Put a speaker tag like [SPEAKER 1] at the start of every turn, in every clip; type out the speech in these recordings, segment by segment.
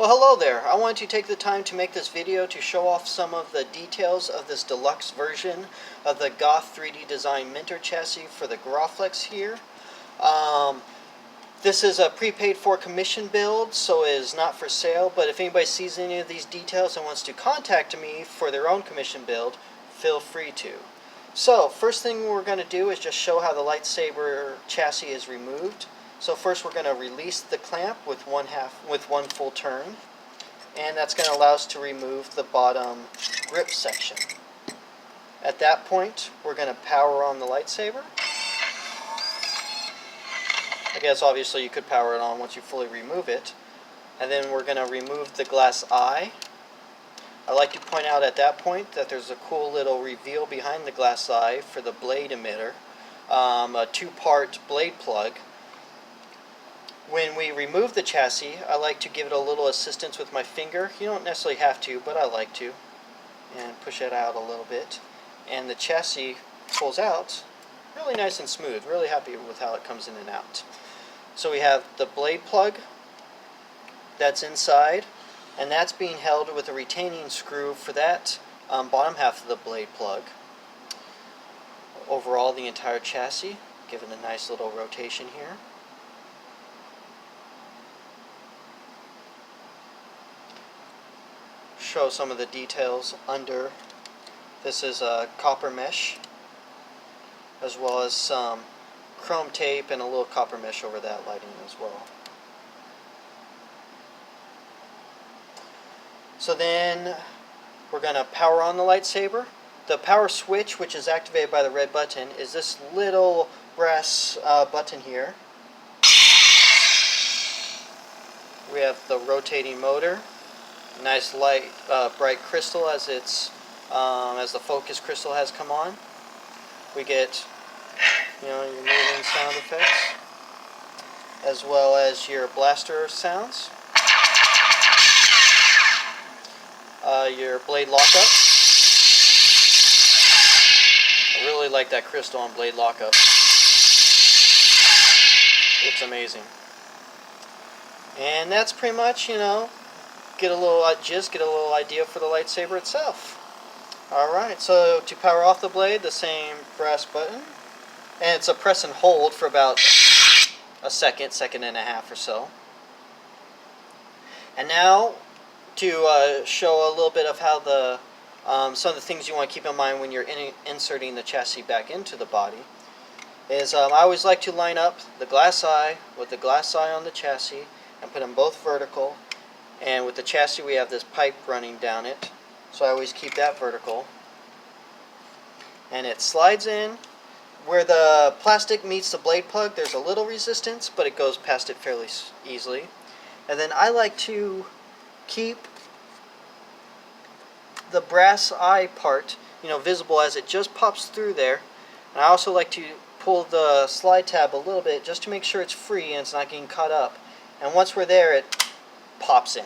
[SPEAKER 1] Well, hello there. I wanted to take the time to make this video to show off some of the details of this deluxe version of the Goth 3D Design Minter chassis for the graflex here. This is a prepaid for commission build, so it is not for sale, but if anybody sees any of these details and wants to contact me for their own commission build, feel free to. So, first thing we're going to do is just show how the Lightsaber chassis is removed. So first we're going to release the clamp with one full turn, and that's going to allow us to remove the bottom grip section. At that point we're going to power on the lightsaber. I guess obviously you could power it on once you fully remove it. And then we're going to remove the glass eye. I like to point out at that point that there's a cool little reveal behind the glass eye for the blade emitter, a two-part blade plug. When we remove the chassis, I like to give it a little assistance with my finger. You don't necessarily have to, but I like to. And push it out a little bit. And the chassis pulls out really nice and smooth. Really happy with how it comes in and out. So we have the blade plug that's inside, and that's being held with a retaining screw for that bottom half of the blade plug. Overall, the entire chassis, given a nice little rotation here. Show some of the details under. This is a copper mesh, as well as some chrome tape and a little copper mesh over that lighting as well. So then we're going to power on the lightsaber. The power switch, which is activated by the red button, is this little brass button here. We have the rotating motor. Nice light, bright crystal as the focus crystal has come on. We get, your moving sound effects, as well as your blaster sounds. Your blade lockup. I really like that crystal on blade lockup. Looks amazing. And that's pretty much, get a little idea for the lightsaber itself. Alright, so to power off the blade, the same brass button. And it's a press and hold for about a second and a half or so. And now, to show a little bit of how some of the things you want to keep in mind when you're inserting the chassis back into the body, is I always like to line up the glass eye with the glass eye on the chassis and put them both vertical. And with the chassis we have this pipe running down it, so I always keep that vertical. And it slides in. Where the plastic meets the blade plug, there's a little resistance, but it goes past it fairly easily. And then I like to keep the brass eye part, visible as it just pops through there. And I also like to pull the slide tab a little bit just to make sure it's free and it's not getting caught up. And once we're there, it pops in.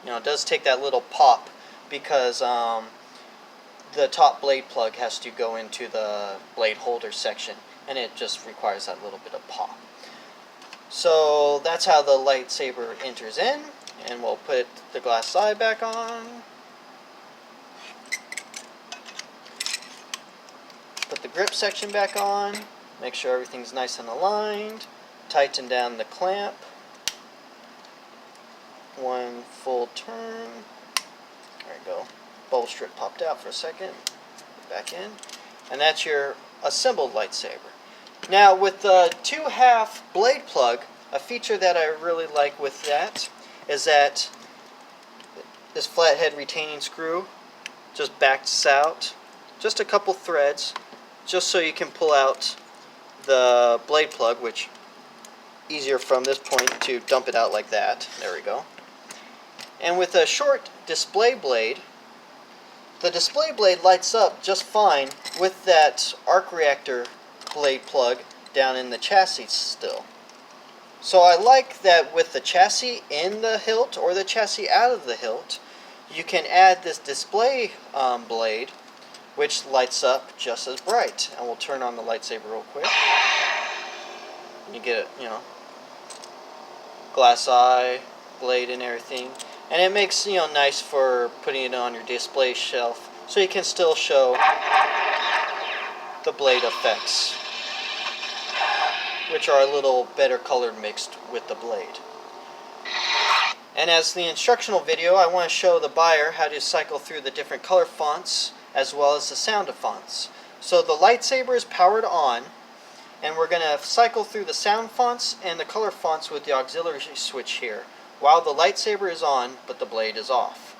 [SPEAKER 1] It does take that little pop because the top blade plug has to go into the blade holder section, and it just requires that little bit of pop. So that's how the lightsaber enters in, and we'll put the glass eye back on. Put the grip section back on. Make sure everything's nice and aligned. Tighten down the clamp. One full turn. There we go. Bubble strip popped out for a second. Back in. And that's your assembled lightsaber. Now with the 2/2 blade plug, a feature that I really like with that is that this flathead retaining screw just backs out just a couple threads, just so you can pull out the blade plug, which easier from this point to dump it out like that. There we go. And with a short display blade, the display blade lights up just fine with that arc reactor blade plug down in the chassis still. So I like that with the chassis in the hilt or the chassis out of the hilt, you can add this display blade, which lights up just as bright. And we'll turn on the lightsaber real quick. You get it, glass eye, blade and everything. And it makes, you know, nice for putting it on your display shelf so you can still show the blade effects, which are a little better colored mixed with the blade. And as the instructional video, I want to show the buyer how to cycle through the different color fonts as well as the sound of fonts. So the lightsaber is powered on, and we're going to cycle through the sound fonts and the color fonts with the auxiliary switch here, while the lightsaber is on but the blade is off.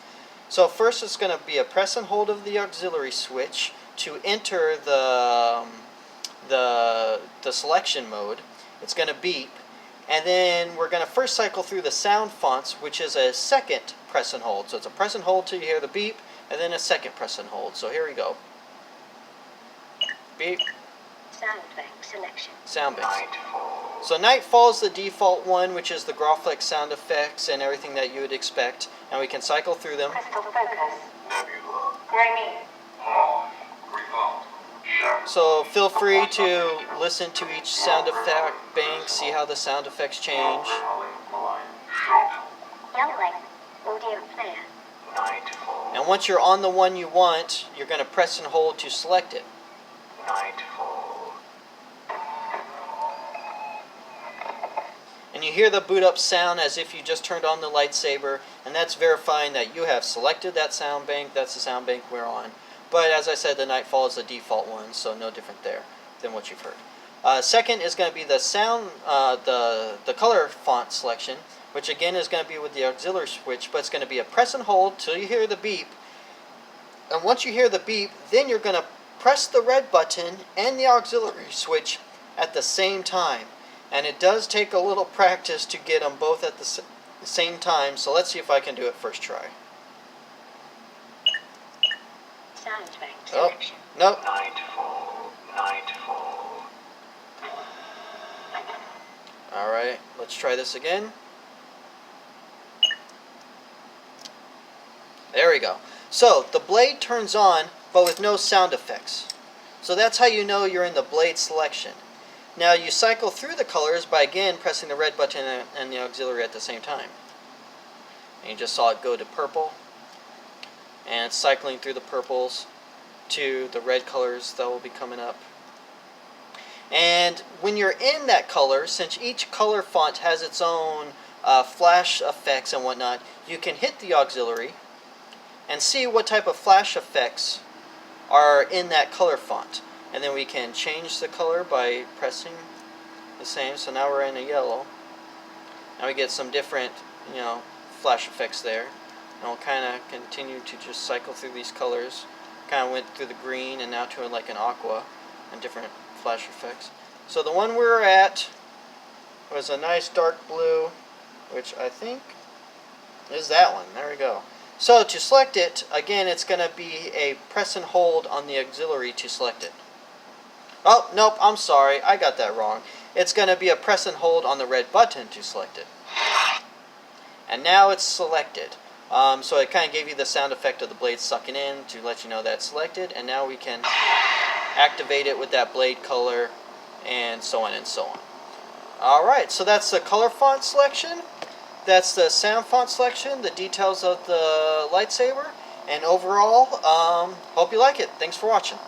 [SPEAKER 1] So first it's going to be a press and hold of the auxiliary switch to enter the selection mode. It's going to beep, and then we're going to first cycle through the sound fonts, which is a second press and hold. So it's a press and hold till you hear the beep, and then a second press and hold. So here we go. Beep.
[SPEAKER 2] Sound bank selection.
[SPEAKER 1] Sound bank. So Nightfall is the default one, which is the graflex sound effects and everything that you would expect, and we can cycle through them.
[SPEAKER 2] Crystal focus. Rainy.
[SPEAKER 1] So feel free to listen to each sound effect bank, see how the sound effects change.
[SPEAKER 2] Young light. Audio player.
[SPEAKER 1] And once you're on the one you want, you're going to press and hold to select it. And you hear the boot up sound as if you just turned on the lightsaber, and that's verifying that you have selected that sound bank. That's the sound bank we're on. But as I said, the Nightfall is the default one, so no different there than what you've heard. Second is going to be the sound, the color font selection, which again is going to be with the auxiliary switch, but it's going to be a press and hold till you hear the beep. And once you hear the beep, then you're going to press the red button and the auxiliary switch at the same time. And it does take a little practice to get them both at the same time, so let's see if I can do it first try.
[SPEAKER 2] Sound bank selection.
[SPEAKER 1] Nope. Alright, let's try this again. There we go. So, the blade turns on, but with no sound effects. So that's how you know you're in the blade selection. Now you cycle through the colors by again pressing the red button and the auxiliary at the same time. And you just saw it go to purple. And it's cycling through the purples to the red colors that will be coming up. And when you're in that color, since each color font has its own flash effects and whatnot, you can hit the auxiliary and see what type of flash effects are in that color font. And then we can change the color by pressing the same. So now we're in a yellow. Now we get some different, you know, flash effects there. And we'll kind of continue to just cycle through these colors. Kind of went through the green and now to like an aqua and different flash effects. So the one we were at was a nice dark blue, which I think is that one. There we go. So to select it, again, it's going to be a press and hold on the auxiliary to select it. Oh, nope, I'm sorry. I got that wrong. It's going to be a press and hold on the red button to select it. And now it's selected. So it kind of gave you the sound effect of the blade sucking in to let you know that's selected. And now we can activate it with that blade color and so on and so on. Alright, so that's the color font selection. That's the sound font selection, the details of the lightsaber. And overall, hope you like it. Thanks for watching.